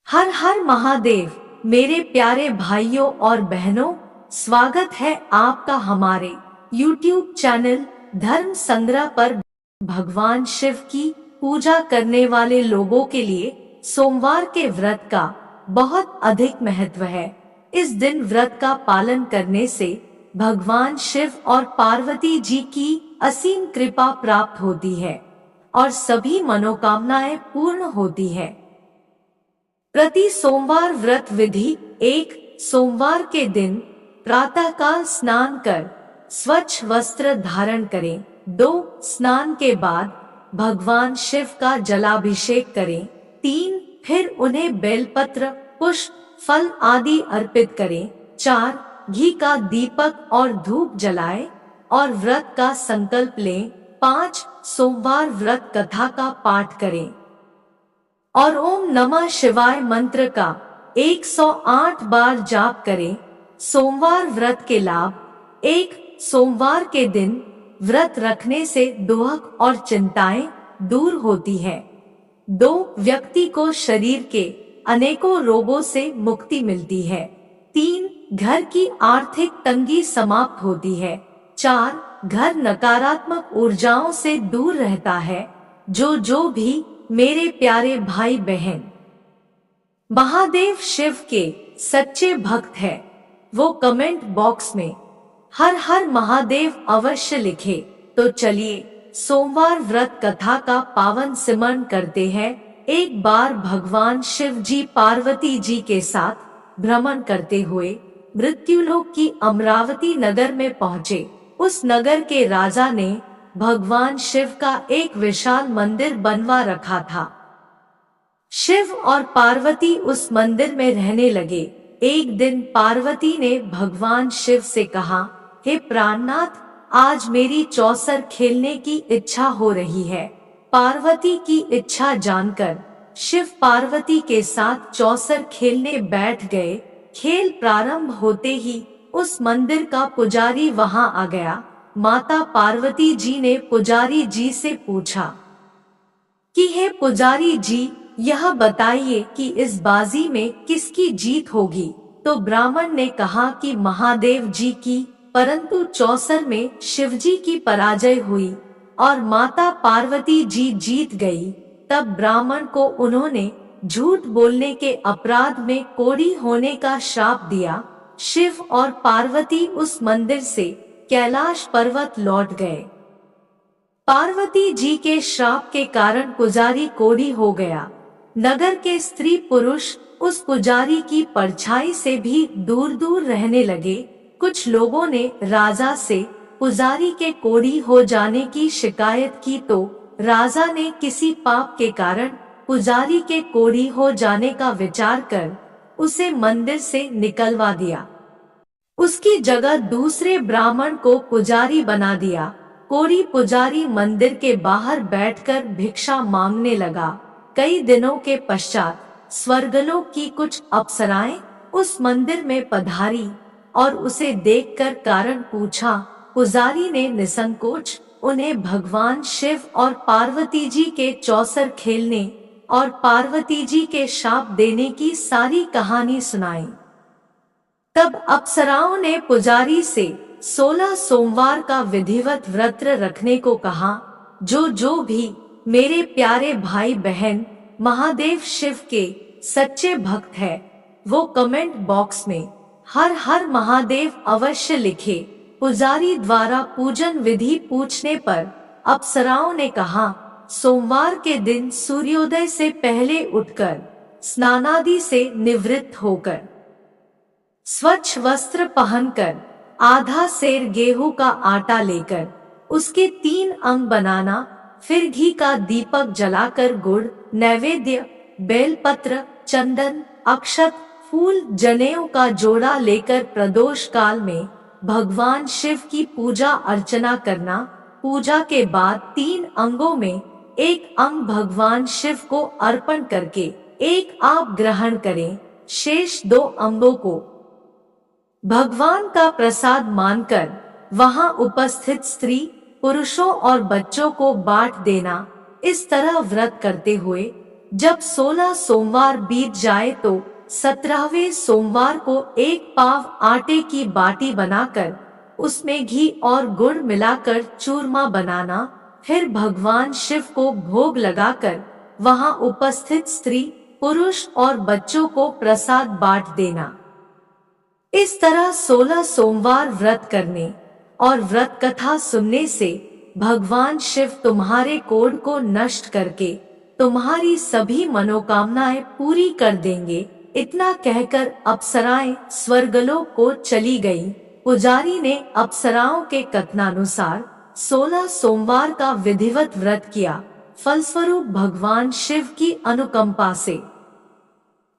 हर हर महादेव। मेरे प्यारे भाइयों और बहनों, स्वागत है आपका हमारे YouTube चैनल धर्म संग्रह पर। भगवान शिव की पूजा करने वाले लोगों के लिए सोमवार के व्रत का बहुत अधिक महत्व है। इस दिन व्रत का पालन करने से भगवान शिव और पार्वती जी की असीम कृपा प्राप्त होती है और सभी मनोकामनाएं पूर्ण होती है। प्रति सोमवार व्रत विधि: 1. सोमवार के दिन प्रातःकाल स्नान कर स्वच्छ वस्त्र धारण करें। 2. स्नान के बाद भगवान शिव का जलाभिषेक करें। 3. फिर उन्हें बेलपत्र, पुष्प, फल आदि अर्पित करें। 4. घी का दीपक और धूप जलाएं और व्रत का संकल्प लें। 5. सोमवार व्रत कथा का पाठ करें और ओम नमः शिवाय मंत्र का 108 बार जाप करें। सोमवार व्रत के लाभ: 1. सोमवार के दिन व्रत रखने से दुख और चिंताएं दूर होती है। 2. व्यक्ति को शरीर के अनेकों रोगों से मुक्ति मिलती है। 3. घर की आर्थिक तंगी समाप्त होती है। 4. घर नकारात्मक ऊर्जाओं से दूर रहता है। जो भी मेरे प्यारे भाई बहन महादेव शिव के सच्चे भक्त है, वो कमेंट बॉक्स में हर हर महादेव अवश्य लिखे। तो चलिए सोमवार व्रत कथा का पावन सिमरन करते हैं। एक बार भगवान शिव जी पार्वती जी के साथ भ्रमण करते हुए मृत्युलोक की अमरावती नगर में पहुँचे। उस नगर के राजा ने भगवान शिव का एक विशाल मंदिर बनवा रखा था। शिव और पार्वती उस मंदिर में रहने लगे। एक दिन पार्वती ने भगवान शिव से कहा, हे प्राणनाथ, आज मेरी चौसर खेलने की इच्छा हो रही है। पार्वती की इच्छा जानकर शिव पार्वती के साथ चौसर खेलने बैठ गए। खेल प्रारंभ होते ही उस मंदिर का पुजारी वहां आ गया। माता पार्वती जी ने पुजारी जी से पूछा कि हे पुजारी जी, यह बताइए कि इस बाजी में किसकी जीत होगी। तो ब्राह्मण ने कहा कि महादेव जी की, परंतु चौसर में शिवजी की पराजय हुई और माता पार्वती जी जीत गई। तब ब्राह्मण को उन्होंने झूठ बोलने के अपराध में कोढ़ी होने का श्राप दिया। शिव और पार्वती उस मंदिर से कैलाश पर्वत लौट गए। पार्वती जी के श्राप के कारण पुजारी कोढ़ी हो गया। नगर के स्त्री पुरुष उस पुजारी की परछाई से भी दूर दूर रहने लगे। कुछ लोगों ने राजा से पुजारी के कोढ़ी हो जाने की शिकायत की, तो राजा ने किसी पाप के कारण पुजारी के कोढ़ी हो जाने का विचार कर उसे मंदिर से निकलवा दिया। उसकी जगह दूसरे ब्राह्मण को पुजारी बना दिया। कोढ़ी पुजारी मंदिर के बाहर बैठकर भिक्षा मांगने लगा। कई दिनों के पश्चात स्वर्गलोक की कुछ अप्सराएं उस मंदिर में पधारी और उसे देखकर कारण पूछा। पुजारी ने निसंकोच उन्हें भगवान शिव और पार्वती जी के चौसर खेलने और पार्वती जी के शाप देने की सारी कहानी सुनाई। तब अप्सराओं ने पुजारी से 16 सोमवार का विधिवत व्रत रखने को कहा। जो भी मेरे प्यारे भाई बहन महादेव शिव के सच्चे भक्त है, वो कमेंट बॉक्स में हर हर महादेव अवश्य लिखे। पुजारी द्वारा पूजन विधि पूछने पर अप्सराओं ने कहा, सोमवार के दिन सूर्योदय से पहले उठकर स्नानादि से निवृत्त होकर स्वच्छ वस्त्र पहनकर आधा सेर गेहूं का आटा लेकर उसके 3 अंग बनाना, फिर घी का दीपक जलाकर गुड़, नैवेद्य, बेलपत्र, चंदन, अक्षत, फूल, जनेऊ का जोड़ा लेकर प्रदोष काल में भगवान शिव की पूजा अर्चना करना। पूजा के बाद 3 अंगों में एक अंग भगवान शिव को अर्पण करके एक आप ग्रहण करें। शेष 2 अंगों को भगवान का प्रसाद मानकर वहां उपस्थित स्त्री, पुरुषों और बच्चों को बांट देना। इस तरह व्रत करते हुए जब 16 सोमवार बीत जाए तो 17वें सोमवार को एक पाव आटे की बाटी बनाकर उसमें घी और गुड़ मिलाकर चूरमा बनाना, फिर भगवान शिव को भोग लगाकर वहां उपस्थित स्त्री, पुरुष और बच्चों को प्रसाद बांट देना। इस तरह 16 सोमवार व्रत करने और व्रत कथा सुनने से भगवान शिव तुम्हारे कोढ़ को नष्ट करके तुम्हारी सभी मनोकामनाएं पूरी कर देंगे। इतना कहकर अप्सराएं स्वर्गलोक को चली गईं। पुजारी ने अप्सराओं के कथनानुसार 16 सोमवार का विधिवत व्रत किया। फलस्वरूप भगवान शिव की अनुकंपा से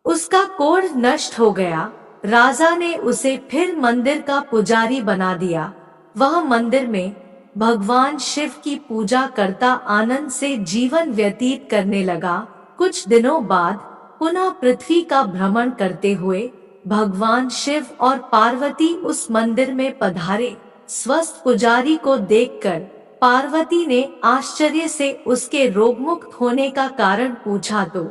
उसका कोढ़ नष्ट हो गया। राजा ने उसे फिर मंदिर का पुजारी बना दिया। वह मंदिर में भगवान शिव की पूजा करता आनंद से जीवन व्यतीत करने लगा। कुछ दिनों बाद पुनः पृथ्वी का भ्रमण करते हुए भगवान शिव और पार्वती उस मंदिर में पधारे। स्वस्थ पुजारी को देखकर पार्वती ने आश्चर्य से उसके रोगमुक्त होने का कारण पूछा तो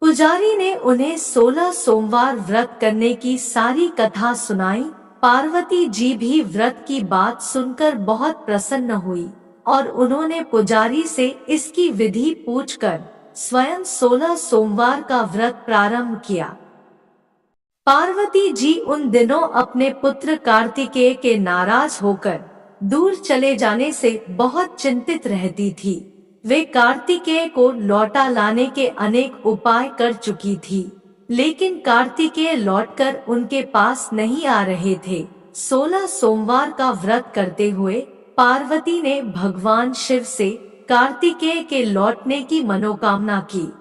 पुजारी ने उन्हें 16 सोमवार व्रत करने की सारी कथा सुनाई। पार्वती जी भी व्रत की बात सुनकर बहुत प्रसन्न हुई और उन्होंने पुजारी से इसकी विधि पूछकर स्वयं 16 सोमवार का व्रत प्रारंभ किया। पार्वती जी उन दिनों अपने पुत्र कार्तिकेय के नाराज होकर दूर चले जाने से बहुत चिंतित रहती थी। वे कार्तिकेय को लौटा लाने के अनेक उपाय कर चुकी थी, लेकिन कार्तिकेय लौटकर उनके पास नहीं आ रहे थे। 16 सोमवार का व्रत करते हुए पार्वती ने भगवान शिव से कार्तिकेय के लौटने की मनोकामना की।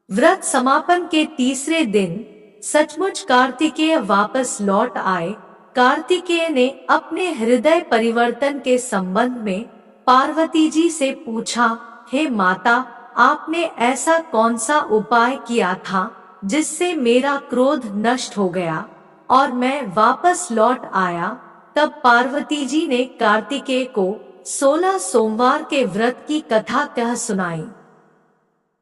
व्रत समापन के तीसरे दिन सचमुच कार्तिकेय वापस लौट आए। कार्तिकेय ने अपने हृदय परिवर्तन के संबंध में पार्वती जी से पूछा, हे माता, आपने ऐसा कौन सा उपाय किया था जिससे मेरा क्रोध नष्ट हो गया और मैं वापस लौट आया? तब पार्वती जी ने कार्तिकेय को 16 सोमवार के व्रत की कथा कह सुनाई।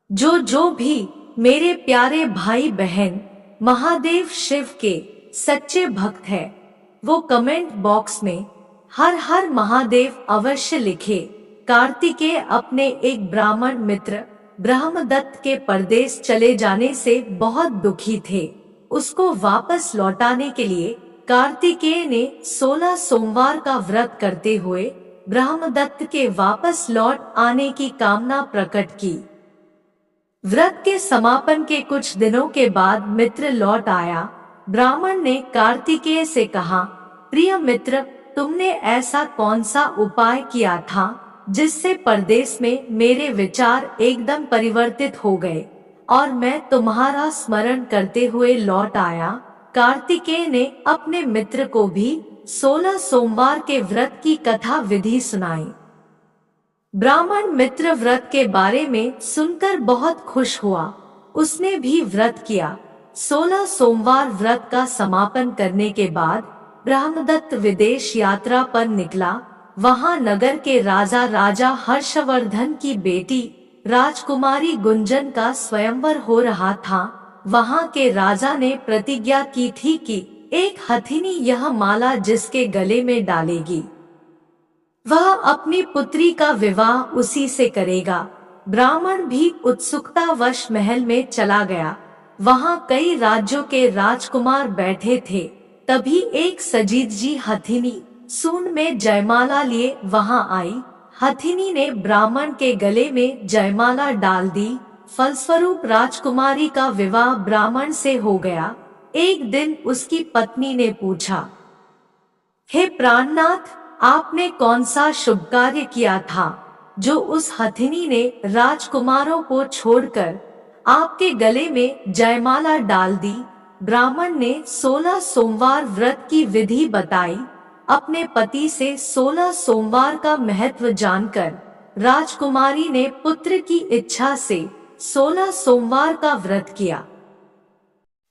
जो भी मेरे प्यारे भाई बहन महादेव शिव के सच्चे भक्त है, वो कमेंट बॉक्स में हर हर महादेव अवश्य लिखे। कार्तिकेय अपने एक ब्राह्मण मित्र ब्रह्मदत्त के परदेश चले जाने से बहुत दुखी थे। उसको वापस लौटाने के लिए कार्तिकेय ने 16 सोमवार का व्रत करते हुए ब्रह्मदत्त के वापस लौट आने की कामना प्रकट की। व्रत के समापन के कुछ दिनों के बाद मित्र लौट आया। ब्राह्मण ने कार्तिकेय से कहा, प्रिय मित्र, तुमने ऐसा कौन सा उपाय किया था जिससे परदेश में मेरे विचार एकदम परिवर्तित हो गए और मैं तुम्हारा स्मरण करते हुए लौट आया? कार्तिकेय ने अपने मित्र को भी 16 सोमवार के व्रत की कथा विधि सुनाई। ब्राह्मण मित्र व्रत के बारे में सुनकर बहुत खुश हुआ। उसने भी व्रत किया। 16 सोमवार व्रत का समापन करने के बाद ब्रह्मदत्त विदेश यात्रा पर निकला। वहां नगर के राजा हर्षवर्धन की बेटी राजकुमारी गुंजन का स्वयंवर हो रहा था। वहां के राजा ने प्रतिज्ञा की थी कि एक हथिनी यह माला जिसके गले में डालेगी, वह अपनी पुत्री का विवाह उसी से करेगा। ब्राह्मण भी उत्सुकतावश महल में चला गया। वहां कई राज्यों के राजकुमार बैठे थे। तभी एक सजीदजी हथिनी सूंड में जयमाला लिए वहां आई। हथिनी ने ब्राह्मण के गले में जयमाला डाल दी। फलस्वरूप राजकुमारी का विवाह ब्राह्मण से हो गया। एक दिन उसकी पत्नी ने पूछा, हे प्राणनाथ, आपने कौन सा शुभ कार्य किया था जो उस हथिनी ने राजकुमारों को छोड़कर आपके गले में जयमाला डाल दी? ब्राह्मण ने 16 सोमवार व्रत की विधि बताई। अपने पति से 16 सोमवार का महत्व जानकर राजकुमारी ने पुत्र की इच्छा से 16 सोमवार का व्रत किया।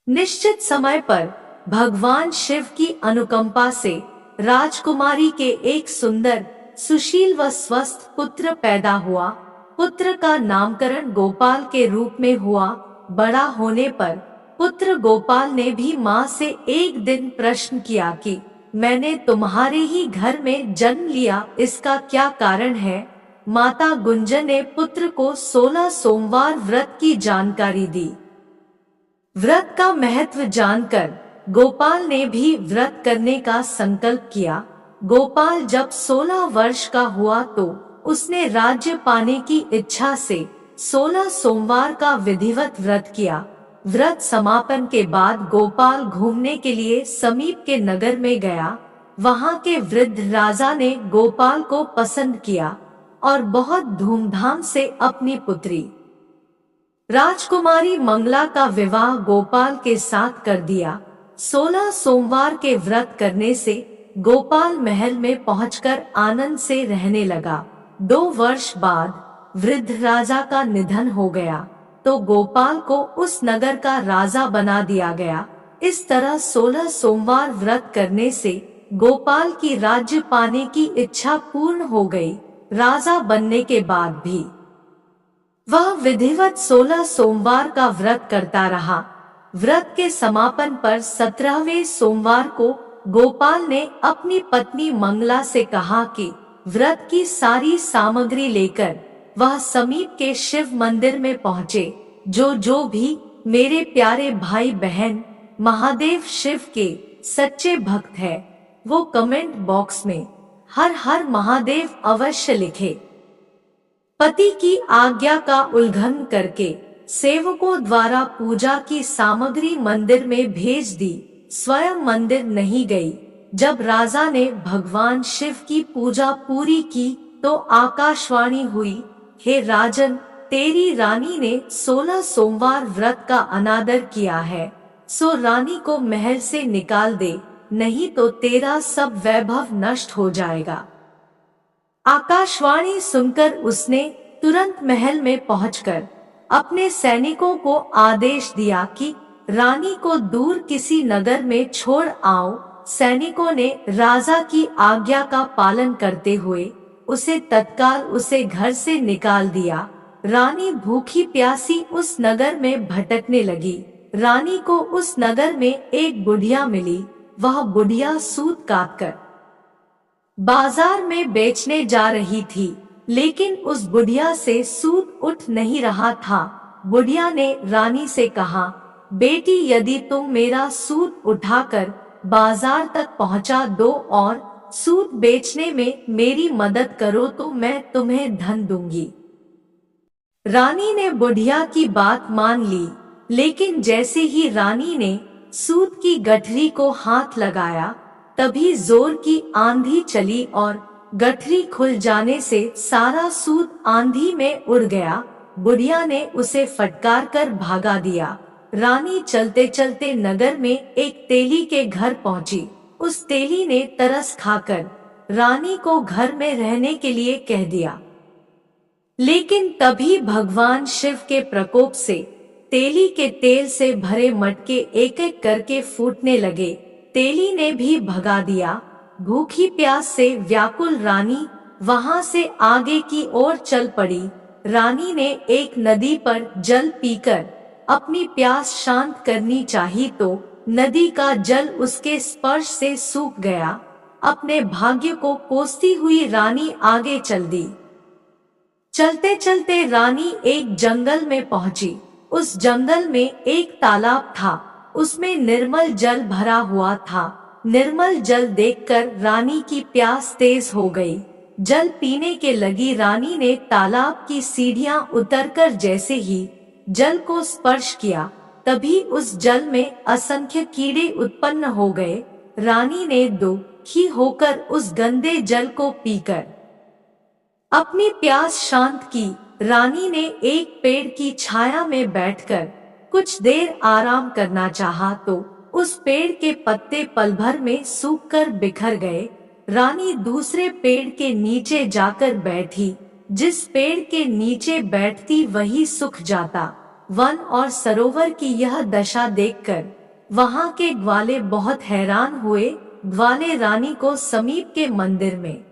निश्चित समय पर भगवान शिव की अनुकंपा से राजकुमारी के एक सुंदर, सुशील व स्वस्थ पुत्र पैदा हुआ। पुत्र का नामकरण गोपाल के रूप में हुआ। बड़ा होने पर पुत्र गोपाल ने भी माँ से एक दिन प्रश्न किया कि मैंने तुम्हारे ही घर में जन्म लिया, इसका क्या कारण है? माता गुंजन ने पुत्र को 16 सोमवार व्रत की जानकारी दी। व्रत का महत्व जानकर गोपाल ने भी व्रत करने का संकल्प किया। गोपाल जब 16 वर्ष का हुआ तो उसने राज्य पाने की इच्छा से 16 सोमवार का विधिवत व्रत किया। व्रत समापन के बाद गोपाल घूमने के लिए समीप के नगर में गया। वहां के वृद्ध राजा ने गोपाल को पसंद किया और बहुत धूमधाम से अपनी पुत्री राजकुमारी मंगला का विवाह गोपाल के साथ कर दिया। 16 सोमवार के व्रत करने से गोपाल महल में पहुंचकर आनंद से रहने लगा। 2 वर्ष बाद वृद्ध राजा का निधन हो गया तो गोपाल को उस नगर का राजा बना दिया गया। इस तरह 16 सोमवार व्रत करने से गोपाल की राज्य पाने की इच्छा पूर्ण हो गई। राजा बनने के बाद भी वह विधिवत 16 सोमवार का व्रत करता रहा। व्रत के समापन पर 17वें सोमवार को गोपाल ने अपनी पत्नी मंगला से कहा कि व्रत की सारी सामग्री लेकर वह समीप के शिव मंदिर में पहुँचे। जो भी मेरे प्यारे भाई बहन महादेव शिव के सच्चे भक्त है, वो कमेंट बॉक्स में हर हर महादेव अवश्य लिखे। पति की आज्ञा का उल्लंघन करके सेवकों द्वारा पूजा की सामग्री मंदिर में भेज दी, स्वयं मंदिर नहीं गई। जब राजा ने भगवान शिव की पूजा पूरी की तो आकाशवाणी हुई, हे राजन, तेरी रानी ने 16 सोमवार व्रत का अनादर किया है, सो रानी को महल से निकाल दे, नहीं तो तेरा सब वैभव नष्ट हो जाएगा। आकाशवाणी सुनकर उसने तुरंत महल में पहुंचकर अपने सैनिकों को आदेश दिया कि रानी को दूर किसी नगर में छोड़ आओ। सैनिकों ने राजा की आज्ञा का पालन करते हुए उसे तत्काल उसे घर से निकाल दिया। रानी भूखी प्यासी उस नगर में भटकने लगी। रानी को उस नगर में एक बुढ़िया मिली। वह बुढ़िया सूत काटकर बाजार में बेचने जा रही थी, लेकिन उस बुढ़िया से सूत उठ नहीं रहा था। बुढ़िया ने रानी से कहा, बेटी, यदि तुम मेरा सूत उठाकर बाजार तक पहुंचा दो और सूत बेचने में मेरी मदद करो तो मैं तुम्हें धन दूंगी। रानी ने बुढ़िया की बात मान ली, लेकिन जैसे ही रानी ने सूत की गठरी को हाथ लगाया, तभी जोर की आंधी चली और गठरी खुल जाने से सारा सूत आंधी में उड़ गया। बुढ़िया ने उसे फटकार कर भागा दिया। रानी चलते चलते नगर में एक तेली के घर पहुंची। उस तेली ने तरस खाकर रानी को घर में रहने के लिए कह दिया, लेकिन तभी भगवान शिव के प्रकोप से तेली के तेल से भरे मटके एक एक करके फूटने लगे। तेली ने भी भगा दिया। भूखी प्यास से व्याकुल रानी वहां से आगे की ओर चल पड़ी। रानी ने एक नदी पर जल पीकर अपनी प्यास शांत करनी चाही तो नदी का जल उसके स्पर्श से सूख गया। अपने भाग्य को कोसती हुई रानी आगे चल दी। चलते चलते रानी एक जंगल में पहुंची। उस जंगल में एक तालाब था, उसमें निर्मल जल भरा हुआ था। निर्मल जल देखकर रानी की प्यास तेज हो गई। जल पीने के लगी रानी ने तालाब की सीढ़ियां उतरकर जैसे ही जल को स्पर्श किया, तभी उस जल में असंख्य कीड़े उत्पन्न हो गए। रानी ने दुखी होकर उस गंदे जल को पीकर अपनी प्यास शांत की। रानी ने एक पेड़ की छाया में बैठकर कुछ देर आराम करना चाहा तो उस पेड़ के पत्ते पल भर में सूखकर बिखर गए। रानी दूसरे पेड़ के नीचे जाकर बैठी। जिस पेड़ के नीचे बैठती वही सूख जाता। वन और सरोवर की यह दशा देखकर वहां के ग्वाले बहुत हैरान हुए। ग्वाले रानी को समीप के मंदिर में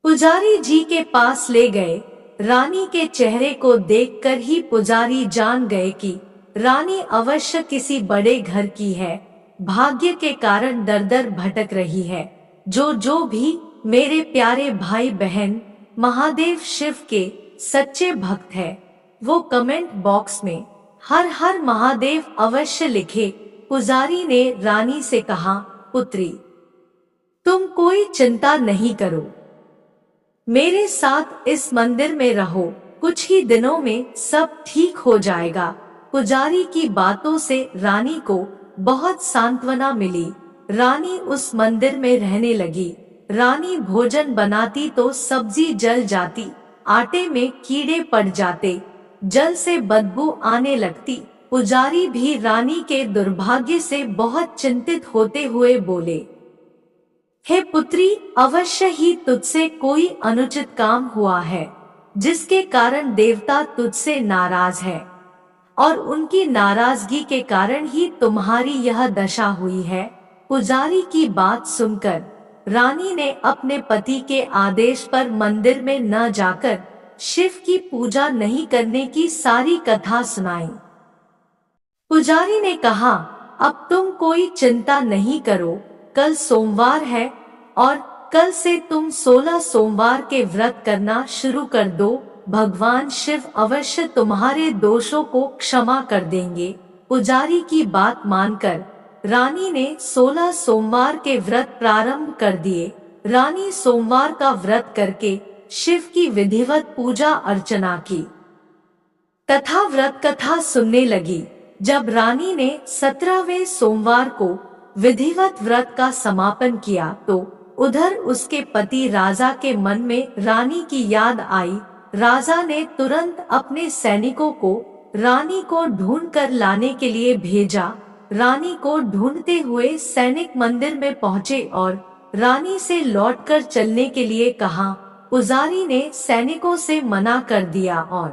पुजारी जी के पास ले गए। रानी के चेहरे को देखकर ही पुजारी जान गए कि रानी अवश्य किसी बड़े घर की है, भाग्य के कारण दर दर भटक रही है। जो भी मेरे प्यारे भाई बहन महादेव शिव के सच्चे भक्त है, वो कमेंट बॉक्स में हर हर महादेव अवश्य लिखे। पुजारी ने रानी से कहा, पुत्री, तुम कोई चिंता नहीं करो, मेरे साथ इस मंदिर में रहो, कुछ ही दिनों में सब ठीक हो जाएगा। पुजारी की बातों से रानी को बहुत सांत्वना मिली। रानी उस मंदिर में रहने लगी। रानी भोजन बनाती तो सब्जी जल जाती, आटे में कीड़े पड़ जाते, जल से बदबू आने लगती। पुजारी भी रानी के दुर्भाग्य से बहुत चिंतित होते हुए बोले, हे पुत्री, अवश्य ही तुझसे कोई अनुचित काम हुआ है, जिसके कारण देवता तुझसे नाराज है, और उनकी नाराजगी के कारण ही तुम्हारी यह दशा हुई है। पुजारी की बात सुनकर रानी ने अपने पति के आदेश पर मंदिर में न जाकर शिव की पूजा नहीं करने की सारी कथा सुनाई। पुजारी ने कहा, अब तुम कोई चिंता नहीं करो, कल सोमवार है और कल से तुम 16 सोमवार के व्रत करना शुरू कर दो। भगवान शिव अवश्य तुम्हारे दोषों को क्षमा कर देंगे। पुजारी की बात मानकर रानी ने 16 सोमवार के व्रत प्रारंभ कर दिए। रानी सोमवार का व्रत करके शिव की विधिवत पूजा अर्चना की तथा व्रत कथा सुनने लगी। जब रानी ने 17वें सोमवार को विधिवत व्रत का समापन किया तो उधर उसके पति राजा के मन में रानी की याद आई। राजा ने तुरंत अपने सैनिकों को रानी को ढूंढ कर लाने के लिए भेजा। रानी को ढूंढते हुए सैनिक मंदिर में पहुंचे और रानी से लौटकर चलने के लिए कहा। पुजारी ने सैनिकों से मना कर दिया और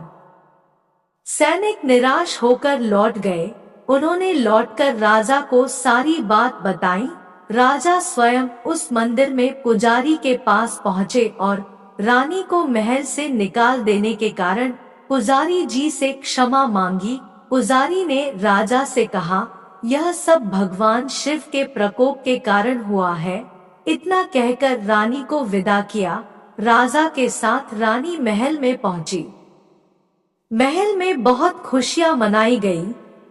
सैनिक निराश होकर लौट गए। उन्होंने लौटकर राजा को सारी बात बताई। राजा स्वयं उस मंदिर में पुजारी के पास पहुंचे और रानी को महल से निकाल देने के कारण पुजारी जी से क्षमा मांगी। पुजारी ने राजा से कहा, यह सब भगवान शिव के प्रकोप के कारण हुआ है। इतना कहकर रानी को विदा किया। राजा के साथ रानी महल में पहुंची। महल में बहुत खुशियां मनाई गई।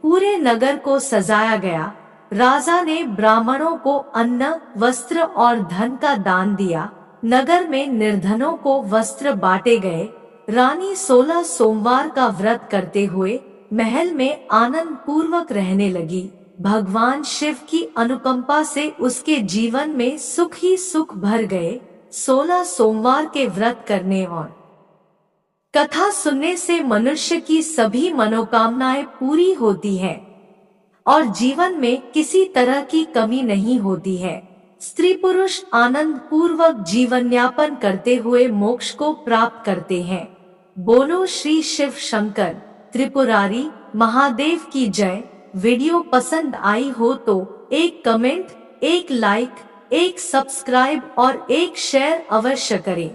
पूरे नगर को सजाया गया। राजा ने ब्राह्मणों को अन्न, वस्त्र और धन का दान दिया। नगर में निर्धनों को वस्त्र बांटे गए। रानी 16 सोमवार का व्रत करते हुए महल में आनंद पूर्वक रहने लगी। भगवान शिव की अनुकंपा से उसके जीवन में सुख ही सुख भर गए। 16 सोमवार के व्रत करने और कथा सुनने से मनुष्य की सभी मनोकामनाएं पूरी होती है और जीवन में किसी तरह की कमी नहीं होती है। स्त्री पुरुष आनंद पूर्वक जीवन यापन करते हुए मोक्ष को प्राप्त करते हैं। बोलो श्री शिव शंकर त्रिपुरारी महादेव की जय। वीडियो पसंद आई हो तो एक कमेंट, एक लाइक, एक सब्सक्राइब और एक शेयर अवश्य करें।